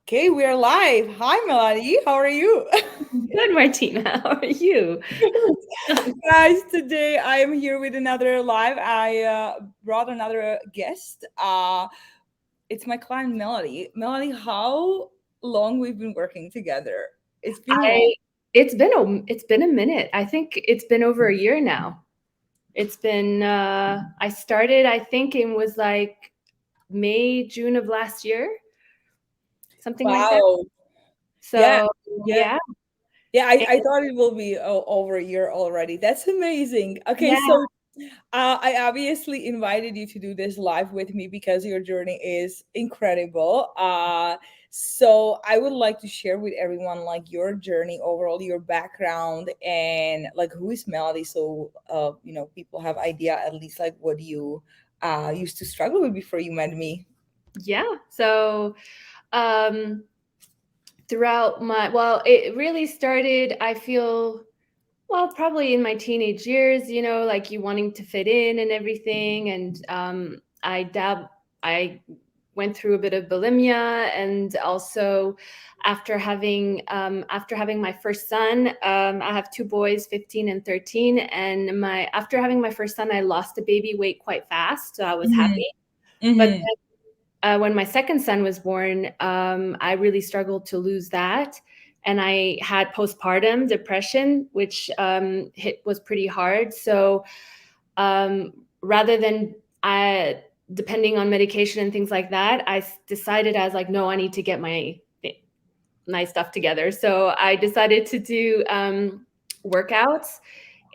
Okay, we are live. Hi, Melati. How are you? Good, Martina. How are you? Guys, today I am here with another live. I brought another guest. It's my client, Melody. Melody, how long we've been working together? It's been a long. I it's been a minute. I think it's been over a year now. It's been I started I think it was like May, June of last year, something like that. Wow. Yeah, So, yeah, yeah. yeah. And I thought it will be over a year already. That's amazing. Okay, yeah, so I obviously invited you to do this live with me because your journey is incredible. So I would like to share with everyone like your journey overall, your background, and like who is Melody. So people have idea at least like what you used to struggle with before you met me. yeah. So, um throughout it really started, I feel, well, probably in my teenage years, like you wanting to fit in and everything. And I went through a bit of bulimia, and also after having my first son, I have two boys, 15 and 13, and my after having my first son, I lost a baby weight quite fast, so I was Mm-hmm. happy. But Mm-hmm. when my second son was born, I really struggled to lose that. And I had postpartum depression, which was pretty hard. So rather than depending on medication and things like that, decided, I was like, no, I need to get my stuff together. So I decided to do workouts.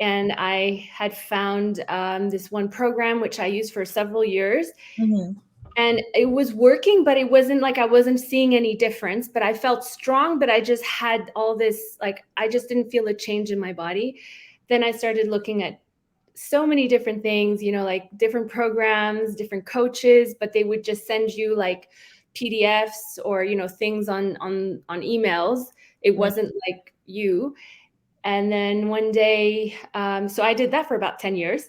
And I had found this one program, which I used for several years, Mm-hmm. and it was working, but it wasn't like I wasn't seeing any difference. But I felt strong, but I just had all this, like, I just didn't feel a change in my body. Then I started looking at so many different things, like different programs, different coaches, but they would just send you like PDFs or things on emails. It wasn't like you. And then one day, so I did that for about 10 years.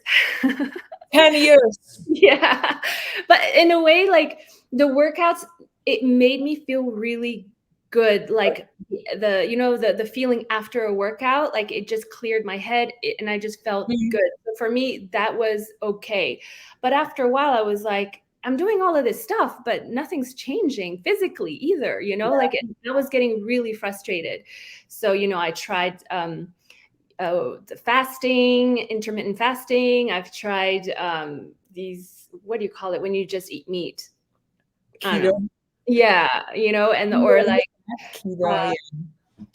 10 years. Yeah. But in a way, like, the workouts, it made me feel really good. Like, the feeling after a workout, like it just cleared my head, and I just felt Mhm. good. So for me, that was okay. But after a while, I was like, I'm doing all of this stuff, but nothing's changing physically either, like, and I was getting really frustrated. So, I tried the fasting, intermittent fasting. I've tried these, what do you call it when you just eat meat? I don't Keto. know. Yeah, and or Yeah, like, keto. uh, Yeah.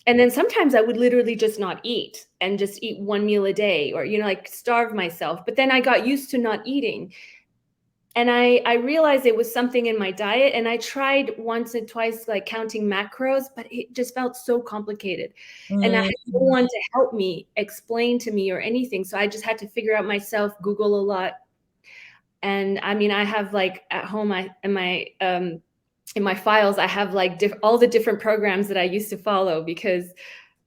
and then sometimes I would literally just not eat and just eat one meal a day, or like starve myself. But then I got used to not eating, and I realized it was something in my diet. And I tried once and twice, like, counting macros, but it just felt so complicated. And I had no Mm-hmm. one to help me explain to me or anything, so I just had to figure out myself, Google a lot. And I mean, I have, like, at home, I in my files, I have like all the different programs that I used to follow, because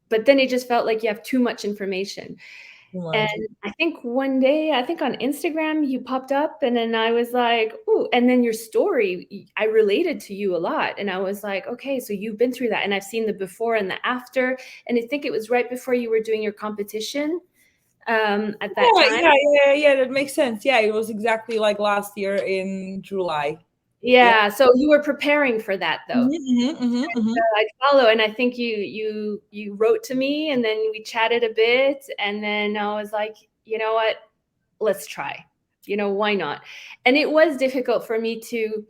but then it just felt like you have too much information. Too And much. I think one day, I think on Instagram, you popped up, and then I was like, "Ooh!" And then your story, I related to you a lot, and I was like, "Okay, so you've been through that." And I've seen the before and the after, and I think it was right before you were doing your competition at that Yeah, time. yeah, yeah, yeah. That makes sense. Yeah, it was exactly like last year in July. Yeah. Yeah, so you were preparing for that, though. Mm-hmm, mm-hmm, mm-hmm. I follow, and I think you wrote to me, and then we chatted a bit, and then I was like, you know what, let's try. Why not? And it was difficult for me to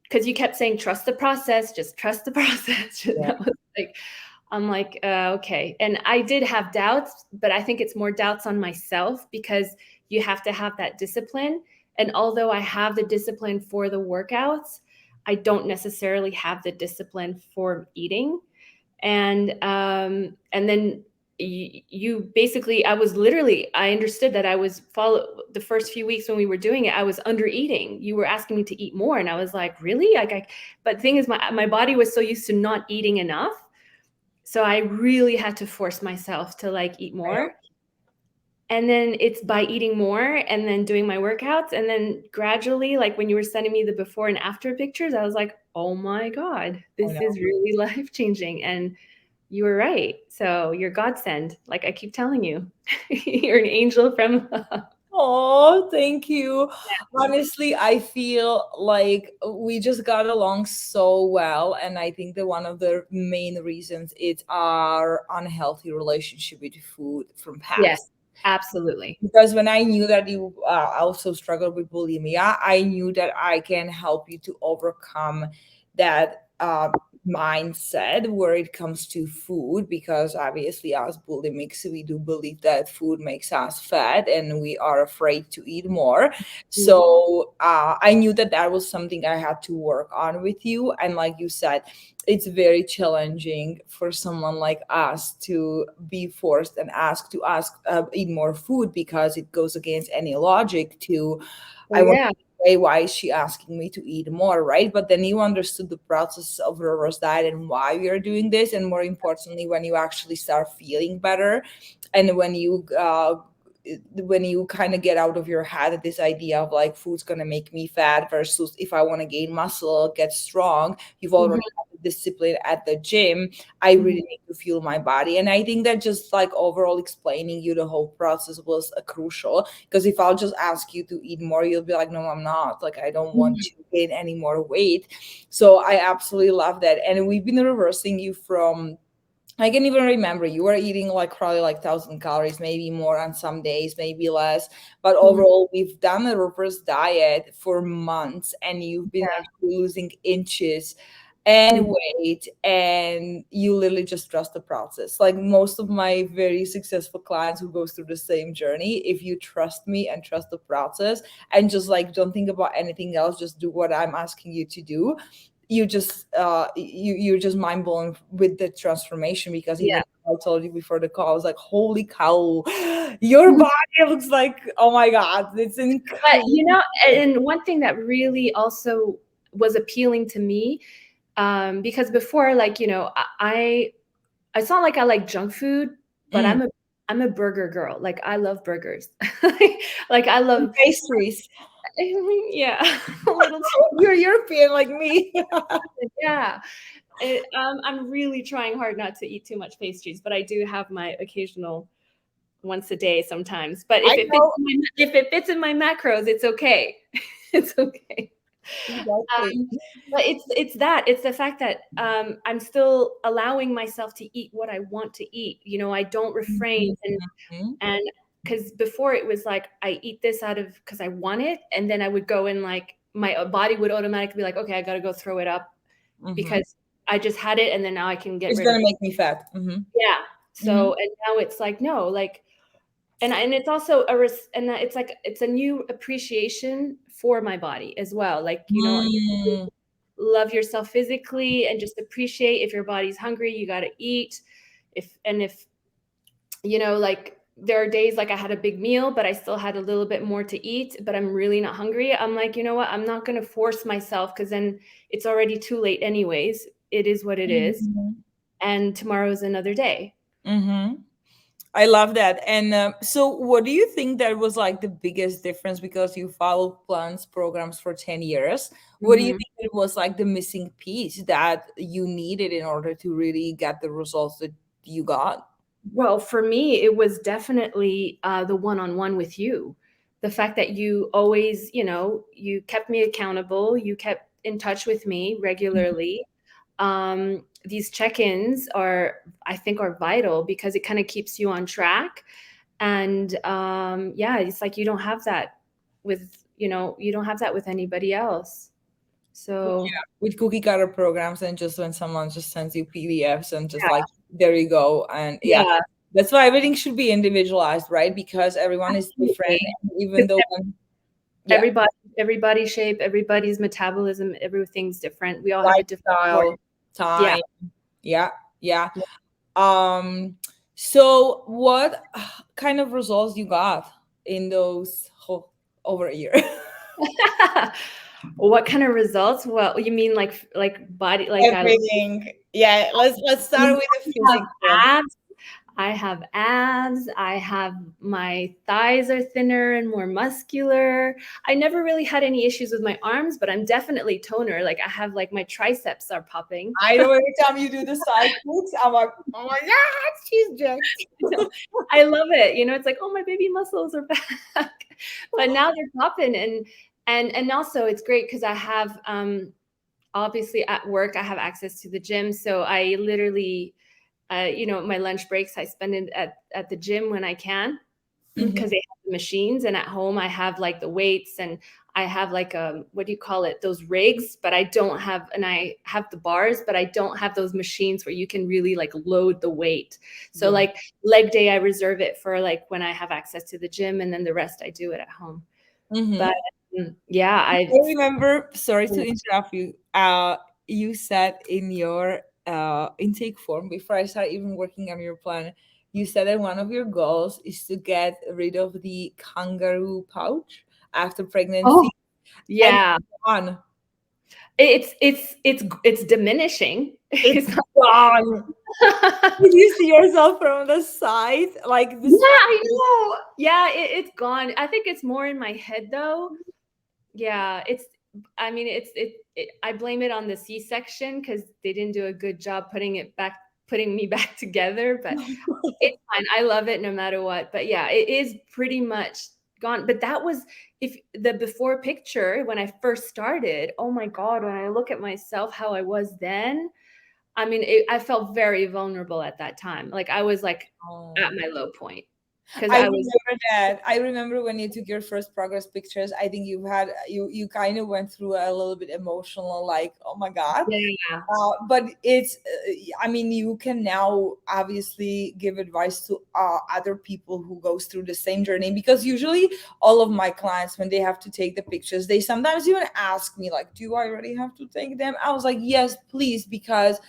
because you kept saying, trust the process, just trust the process. Yeah. I'm like, okay. And I did have doubts, but I think it's more doubts on myself, because you have to have that discipline. And although I have the discipline for the workouts, I don't necessarily have the discipline for eating. And then you basically, I understood that I was follow the first few weeks when we were doing it, I was under eating. You were asking me to eat more, and I was like, really? But the thing is, my body was so used to not eating enough, so I really had to force myself to, like, eat more. And then it's by eating more and then doing my workouts, and then gradually, like, when you were sending me the before and after pictures, I was like, oh my God, I this know. is really life changing. And you were right. So you're godsend. Like I keep telling you, you're an angel from love. Oh, thank you. Honestly, I feel like we just got along so well. And I think that one of the main reasons is our unhealthy relationship with food from Yes, past. absolutely. Because when I knew that you also struggled with bulimia, I knew that I can help you to overcome that mindset where it comes to food. Because obviously, as bulimics, we do believe that food makes us fat and we are afraid to eat more. Mhm. So I knew that that was something I had to work on with you. And like you said, it's very challenging for someone like us to be forced and asked to eat more food, because it goes against any logic to Oh I want yeah. to say, why is she asking me to eat more, right? But then you understood the process of reverse diet and why we are doing this, and more importantly, when you actually start feeling better, and when you kind of get out of your head this idea of like food's gonna make me fat versus if I want to gain muscle, get strong, you've Mhm, already had the discipline at the gym. I mhm, really need to fuel my body. And I think that just like overall explaining you the whole process was crucial, because if I'll just ask you to eat more, you'll be like, no, I'm not, like I don't want mhm. to gain any more weight. So I absolutely love that. And we've been reversing you from, I can even remember you were eating like probably like 1,000 calories, maybe more on some days, maybe less. But Mhm. overall, we've done a reverse diet for months, and you've been Yeah. actually losing inches and Mhm. weight, and you literally just trust the process. Like most of my very successful clients who goes through the same journey, if you trust me and trust the process and just like don't think about anything else, just do what I'm asking you to do, you're just mind blown with the transformation. Because even Yeah. I told you before the call, I was like, holy cow, your Mhm. body looks like, oh my god, it's But, incredible. you know, and one thing that really also was appealing to me, because before, like, you know, it's not like I like junk food, but Mm. I'm a burger girl. Like I love burgers. Like I love Pastries. yeah, a little You're European like me. yeah. I'm really trying hard not to eat too much pastries, but I do have my occasional once a day sometimes. But I know. if it fits in my macros, it's okay. It's okay. Exactly. But it's the fact that I'm still allowing myself to eat what I want to eat. You know, I don't refrain Mhm. and because before it was like I eat this out of because I want it, and then I would go and like my body would automatically be like, okay, I got to go throw it up Mhm. because I just had it, and then now I can get It's rid of gonna it. make me fat. Mhm. Yeah. Mhm. So and now it's like no, like and it's also and that it's like it's a new appreciation for my body as well. Like you know, Mm. love yourself physically and just appreciate if your body's hungry, you got to eat. If you know, like there are days like I had a big meal, but I still had a little bit more to eat, but I'm really not hungry. I'm like, you know what? I'm not going to force myself because then it's already too late, anyways. It is what it is. Mhm. And tomorrow is another day. Mhm. I love that. And so, what do you think that was like the biggest difference? Because you followed plans programs for 10 years. What do you Mhm. think it was like the missing piece that you needed in order to really get the results that you got? Well, for me, it was definitely the one on one with you. The fact that you always, you know, you kept me accountable, you kept in touch with me regularly. These check ins are, I think, are vital because it kind of keeps you on track. And yeah, it's like you don't have that with, you know, you don't have that with anybody else. So, With cookie cutter programs, and just when someone just sends you PDFs and just yeah, like, there you go. And yeah, yeah, that's why everything should be individualized, right? Because everyone is different. absolutely. And even 'Cause though when, yeah, everybody everybody's shape, everybody's metabolism, everything's different. We all have a different story. lifestyle, Yeah. time, yeah, yeah. Um, so what kind of results you got in those over a year? What kind of results? Well, you mean like body like I Everything. Yeah, let's start with the have physical. abs. I have abs. I have my thighs are thinner and more muscular. I never really had any issues with my arms, but I'm definitely toner. Like I have like my triceps are popping. I know every time you do the side kicks, I'm like, oh my God, she's jacked. You know, I love it. You know, it's like, oh, my baby muscles are back. But now they're popping and also it's great because I have obviously at work I have access to the gym. So I literally my lunch breaks I spend it at the gym when I can Mhm, because they have the machines, and at home I have like the weights, and I have like what do you call it, those rigs, but I don't have, and I have the bars, but I don't have those machines where you can really like load the weight. So yeah. like leg day I reserve it for like when I have access to the gym, and then the rest I do it at home. But Mhm. yeah, I remember, sorry to interrupt you. You said in your intake form before I started even working on your plan, you said that one of your goals is to get rid of the kangaroo pouch after oh pregnancy, and yeah, it's gone. it's diminishing. It's It's not. gone. Did you see yourself from the side, like Yeah, this? I know. Yeah, it's gone. I think it's more in my head though. Yeah, I mean, I blame it on the C-section because they didn't do a good job putting me back together, but it's fine. I love it no matter what. But yeah, it is pretty much gone. But that was, if the before picture when I first started, oh my God, when I look at myself, how I was then, I mean, I felt very vulnerable at that time. Like I was like at Oh. my low point because I I was, remember that. I remember when you took your first progress pictures. I think you kind of went through a little bit emotional, like, oh my God. yeah. But it's, I mean, you can now obviously give advice to other people who goes through the same journey, because usually all of my clients, when they have to take the pictures, they sometimes even ask me like, do I already have to take them? I was like, yes, please, because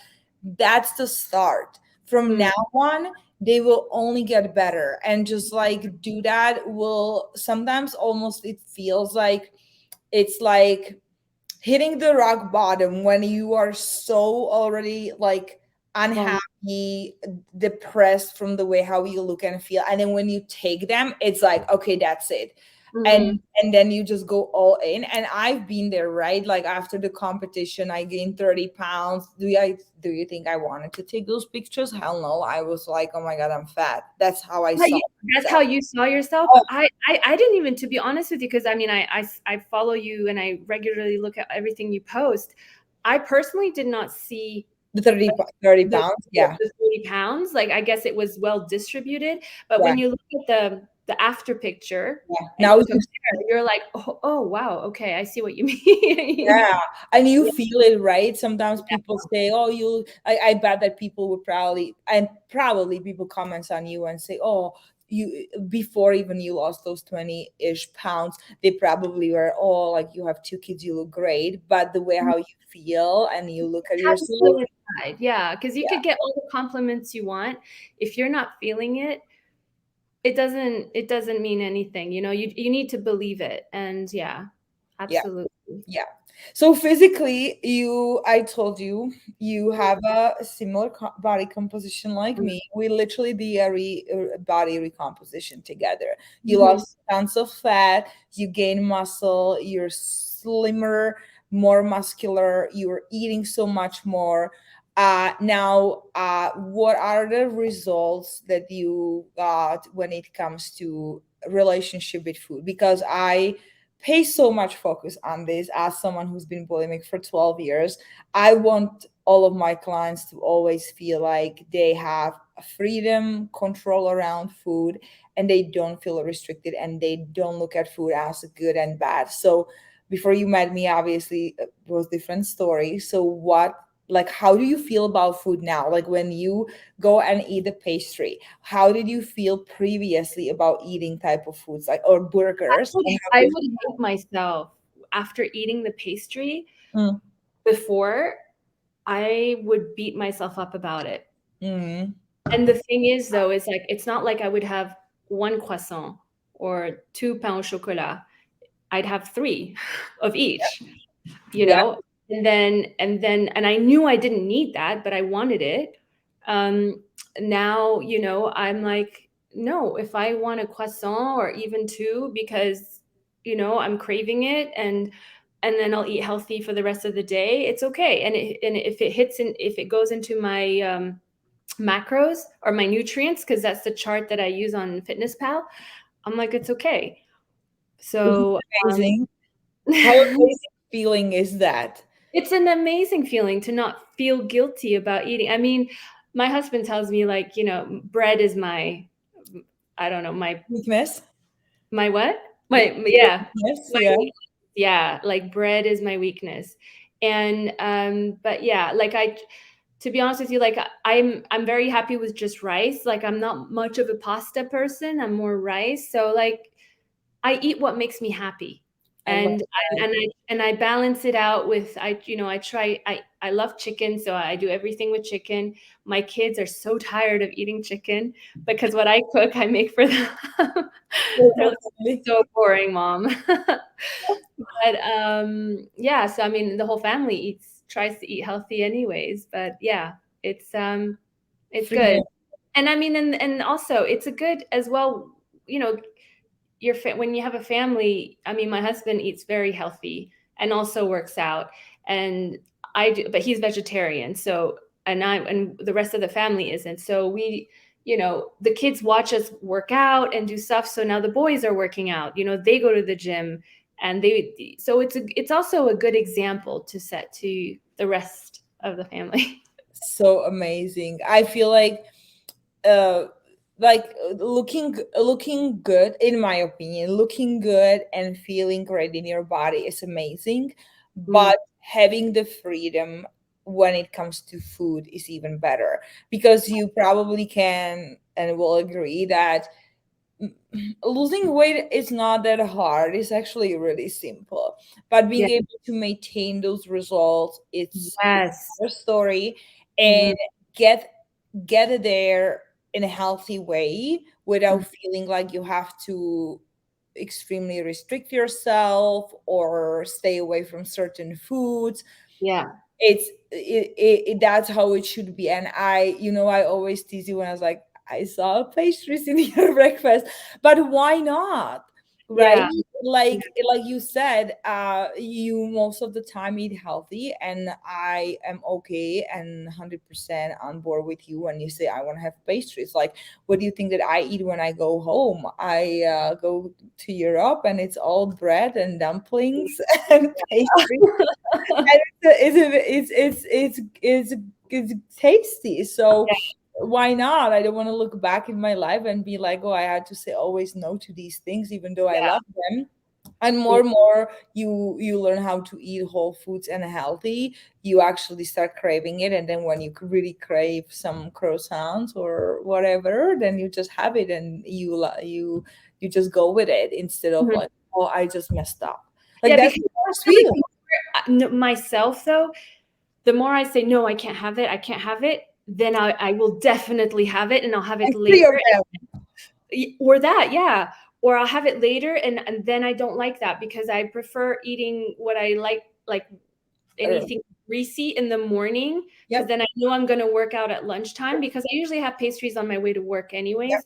that's the start. From Mm, now on, they will only get better, and just like do that will sometimes almost, it feels like it's like hitting the rock bottom when you are so already like well, unhappy, depressed from the way how you look and feel, and then when you take them, it's like, okay, that's it. and mhm. and then you just go all in, and I've been there, right? Like after the competition I gained 30 pounds. Do you think I wanted to take those pictures? Hell no. I was like, oh my God, I'm fat. That's how I But saw that's how myself. you saw yourself? Oh, I didn't even, to be honest with you, because I mean, I follow you and I regularly look at everything you post. I personally did not see the 30 the pounds, yeah. 30 pounds. Like, I guess it was well distributed. But Yeah, when you look at the after picture yeah. and Now you you, compare, you're like, oh wow, okay, I see what you mean. yeah, and you feel it, right? Sometimes people say, "Oh, you." I bet that people would probably, and probably people comments on you and say, "Oh, you." Before even you lost those 20-ish pounds, they probably were, "Oh, like you have two kids, you look great." But the way how you feel and you look at How you yourself, feel inside. Yeah, because you yeah, could get all the compliments you want. If you're not feeling it, it doesn't mean anything. You need to believe it. And yeah, yeah. absolutely. Yeah. So physically, I told you, you have a similar body composition like Mm. me. We literally did a body recomposition together. You Mhm. lost tons of fat, you gain muscle, you're slimmer, more muscular, you're eating so much more. Now, what are the results that you got when it comes to relationship with food? Because I pay so much focus on this as someone who's been bulimic for 12 years. I want all of my clients to always feel like they have a freedom, control around food, and they don't feel restricted, and they don't look at food as good and bad. So before you met me, obviously it was different story. So what, like, how do you feel about food now? Like when you go and eat the pastry, how did you feel previously about eating type of foods, like, or burgers, and how I do you would hate myself after eating the pastry. feel? Before, I would beat myself up about it. Mm, And the thing is, though, is like it's not like I would have one croissant or two pain au chocolat. I'd have three of each, you yeah. know? And I knew I didn't need that, but I wanted it. Um, now, I'm like, no, if I want a croissant or even two because, I'm craving it, and then I'll eat healthy for the rest of the day, it's okay. And if it hits in, if it goes into my macros or my nutrients, because that's the chart that I use on Fitness Pal, I'm like, it's okay. It's So um, amazing. How amazing feeling is that? it's an amazing feeling to not feel guilty about eating. I mean, my husband tells me, like, bread is my, I don't know, Weakness? my what? Your Yeah, weakness, my yeah. weakness. Yeah, like bread is my weakness. And but yeah, like to be honest with you, like I'm very happy with just rice. Like I'm not much of a pasta person. I'm more rice. So like I eat what makes me happy. I love And that. I balance it out with, I try, I love chicken, so I do everything with chicken. My kids are so tired of eating chicken because what I cook, I make for them. So They're like, funny. so boring, mom. But yeah, so I mean the whole family tries to eat healthy anyways, but yeah, it's good. Freedom. And I mean, and also it's a good as well, you know, when you have a family. I mean, my husband eats very healthy and also works out, and I do, but he's vegetarian. So, and the rest of the family isn't. So the kids watch us work out and do stuff. So now the boys are working out. They go to the gym, and so it's also a good example to set to the rest of the family. So amazing. I feel uh looking good, in my opinion, looking good and feeling great in your body is amazing, Mm, but having the freedom when it comes to food is even better, because you probably can and will agree that losing weight is not that hard. It's actually really simple. But being yeah. able to maintain those results, it's Yes. another story. And Mhm. get get there in a healthy way Mhm. without feeling like you have to extremely restrict yourself or stay away from certain foods. Yeah. That's how it should be. And I always tease you when I was like, I saw pastries in your breakfast, but why not? Right? Yeah. Like you said, you most of the time eat healthy, and I am okay and 100% on board with you when you say I want to have pastries. Like, what do you think that I eat when I go home? I go to Europe, and it's all bread and dumplings and pastries, and it's tasty. So why not? I don't want to look back in my life and be like, oh, I had to say always no to these things, even though I Yeah. love them. And Yeah. more and more you learn how to eat whole foods and healthy, you actually start craving it. And then when you really crave some croissants or whatever, then you just have it, and you just go with it, instead of Mhm. like, oh, I just messed up. Like, Yeah, that's because the worst I feel like feeling. myself though, the more I say no, I can't have it, I can't have it, then I will definitely have it, and I'll have it And three of later, them. or that, yeah, or I'll have it later, and then I don't like that because I prefer eating what I like Or, anything greasy in the morning, because yep, then I know I'm going to work out at lunchtime, because I usually have pastries on my way to work yep. anyways.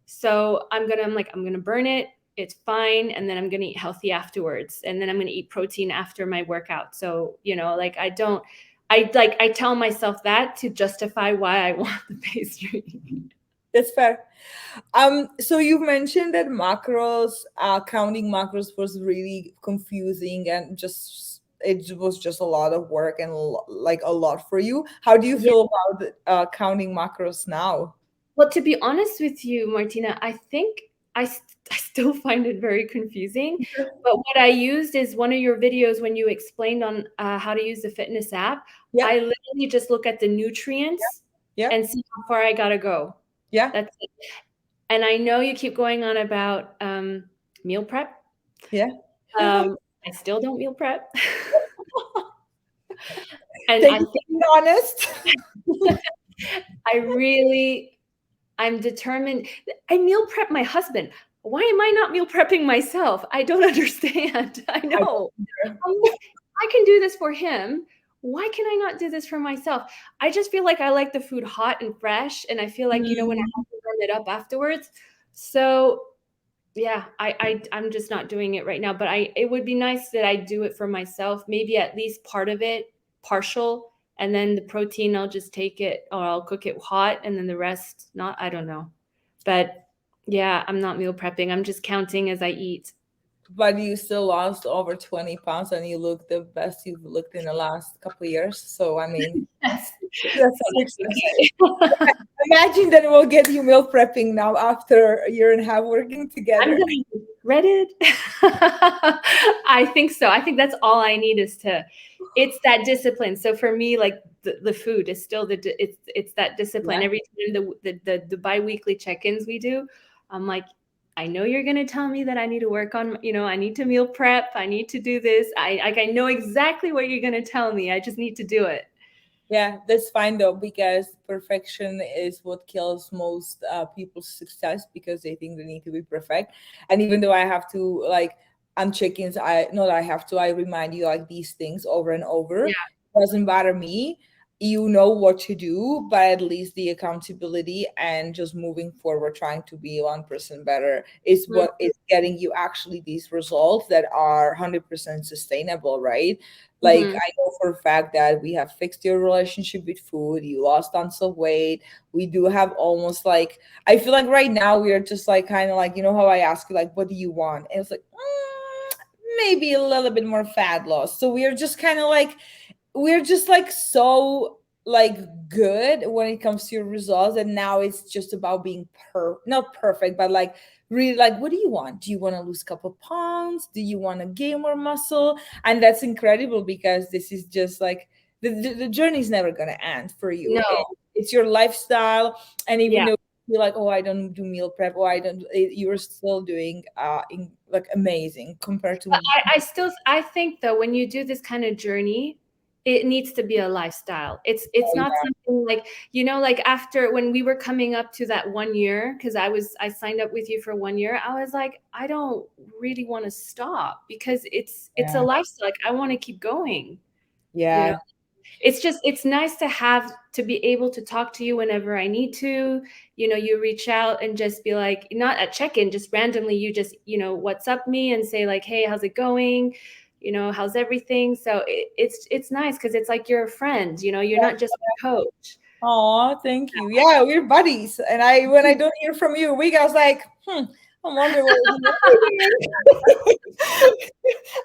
So I'm gonna burn it. It's fine, and then I'm gonna eat healthy afterwards, and then I'm gonna eat protein after my workout. So like I don't, I tell myself that to justify why I want the pastry. That's fair. So you've mentioned that macros, counting macros was really confusing, and just it was just a lot of work and like a lot for you. How do you Yeah. feel about counting macros now? Well, to be honest with you, Martina, I think I still find it very confusing. But what I used is one of your videos when you explained on how to use the fitness app. I Yep, literally just look at the nutrients yep, and see how far I gotta go. yeah, That's it. And I know you keep going on about meal prep. yeah. I still don't meal prep, and Thank I you for think being honest. I really I'm determined. I meal prep my husband. Why am I not meal prepping myself? I don't understand. I I know. don't either. I'm like, I can do this for him, why can I not do this for myself? I just feel like I like the food hot and fresh, and I feel like, when I Mm. have to warm it up afterwards. So yeah, I'm just not doing it right now, but I it would be nice that I do it for myself, maybe at least part of it, partial, and then the protein I'll just take it or I'll cook it hot and then the rest not, I don't know. But yeah, I'm not meal prepping. I'm just counting as I eat. But you still lost over 20 pounds and you look the best you've looked in the last couple of years. So, I mean, Yes. that's success. Okay. Imagine that we'll get you meal prepping now after a year and a half working I'm together. gonna Reddit. I think so. I think that's all I need is to it's that discipline. So for me, like the food is still it's that discipline. Yeah. Every time the biweekly check-ins we do, I'm like, I know you're gonna tell me that I need to work on, I need to meal prep, I need to do this. I know exactly what you're gonna tell me. I just need to do it. Yeah, that's fine though, because perfection is what kills most people's success because they think they need to be perfect. And even though I have to like on chickens, I not I have to, I remind you like these things over and over. Yeah. It doesn't bother me. You know what to do, but at least the accountability and just moving forward, trying to be 1% better is Mhm. what is getting you actually these results that are 100% sustainable, right? Like Mhm. I know for a fact that we have fixed your relationship with food. You lost tons of weight. We do have almost like I feel like right now we are just like kind of like how I ask you like what do you want? And it's like maybe a little bit more fat loss. So we are just kind of like we're just like so like good when it comes to your results, and now it's just about being not perfect but like really like what do you want? Do you want to lose a couple pounds? Do you want to gain more muscle? And that's incredible because this is just like the journey is never going to end for you. No. It's your lifestyle. And even Yeah. though you're like, oh, I don't do meal prep, or I don't, you're still doing like amazing compared But to. I think though when you do this kind of journey, it needs to be a lifestyle. It's Oh not yeah. something like, like after when we were coming up to that 1 year, because I signed up with you for 1 year, I was like, I don't really want to stop because it's a Yeah. lifestyle. Like I want to keep going, you know. Yeah. It's nice to have to be able to talk to you whenever I need to. You reach out and just be like, not a check-in, just randomly you just, what's up me and say like, hey, how's it going? How's everything? So it's nice because it's like you're a friend, you're not just a coach. Oh, thank you. Yeah, we're buddies. And I, when I don't hear from you a week, I was like, I wonder what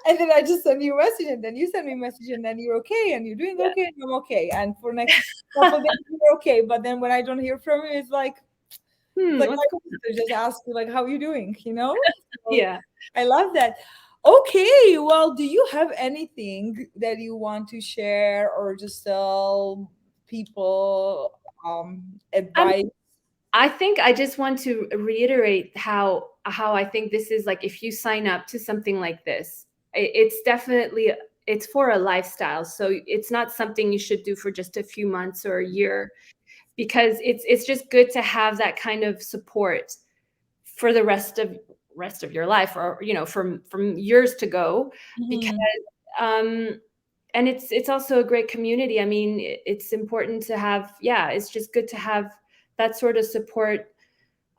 and then I just send you a message, and then you send me a message, and then you're okay, and you're doing Yeah. okay, and I'm okay. And for next couple of days, you're okay. But then when I don't hear from you, it's like What's my going sister just ask you like how you doing, So Yeah. I love that. Okay, well, do you have anything that you want to share or just tell people I'm advice? I think I just want to reiterate how I think this is like if you sign up to something like this, it's definitely it's for a lifestyle. So it's not something you should do for just a few months or a year because it's just good to have that kind of support for the rest of your life or from years to go because Mhm. um and it's also a great community. I mean, it's important to have, yeah, it's just good to have that sort of support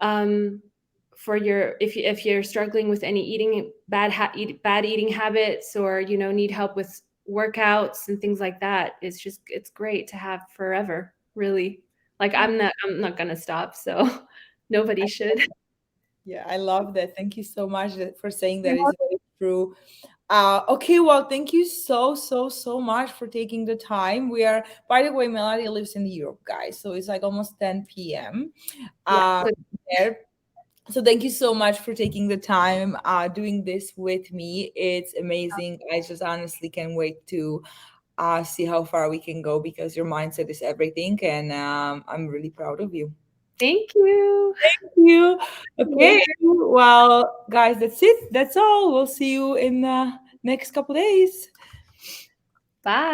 um, for your if you're struggling with any bad eating habits or need help with workouts and things like that. It's great to have forever, really. Like I'm not gonna stop, so nobody should. Yeah, I love that. Thank you so much for saying that. You're It's welcome. very true. Okay, well, thank you so, so, so much for taking the time. We are, by the way, Melati lives in Europe, guys. So it's like almost 10 p.m. Yeah, Uh, so there. So thank you so much for taking the time doing this with me. It's amazing. I just honestly can't wait to see how far we can go because your mindset is everything. And I'm really proud of you. thank you. You. Yeah. Okay. Well, guys, that's it. That's all. We'll see you in the next couple days. Bye.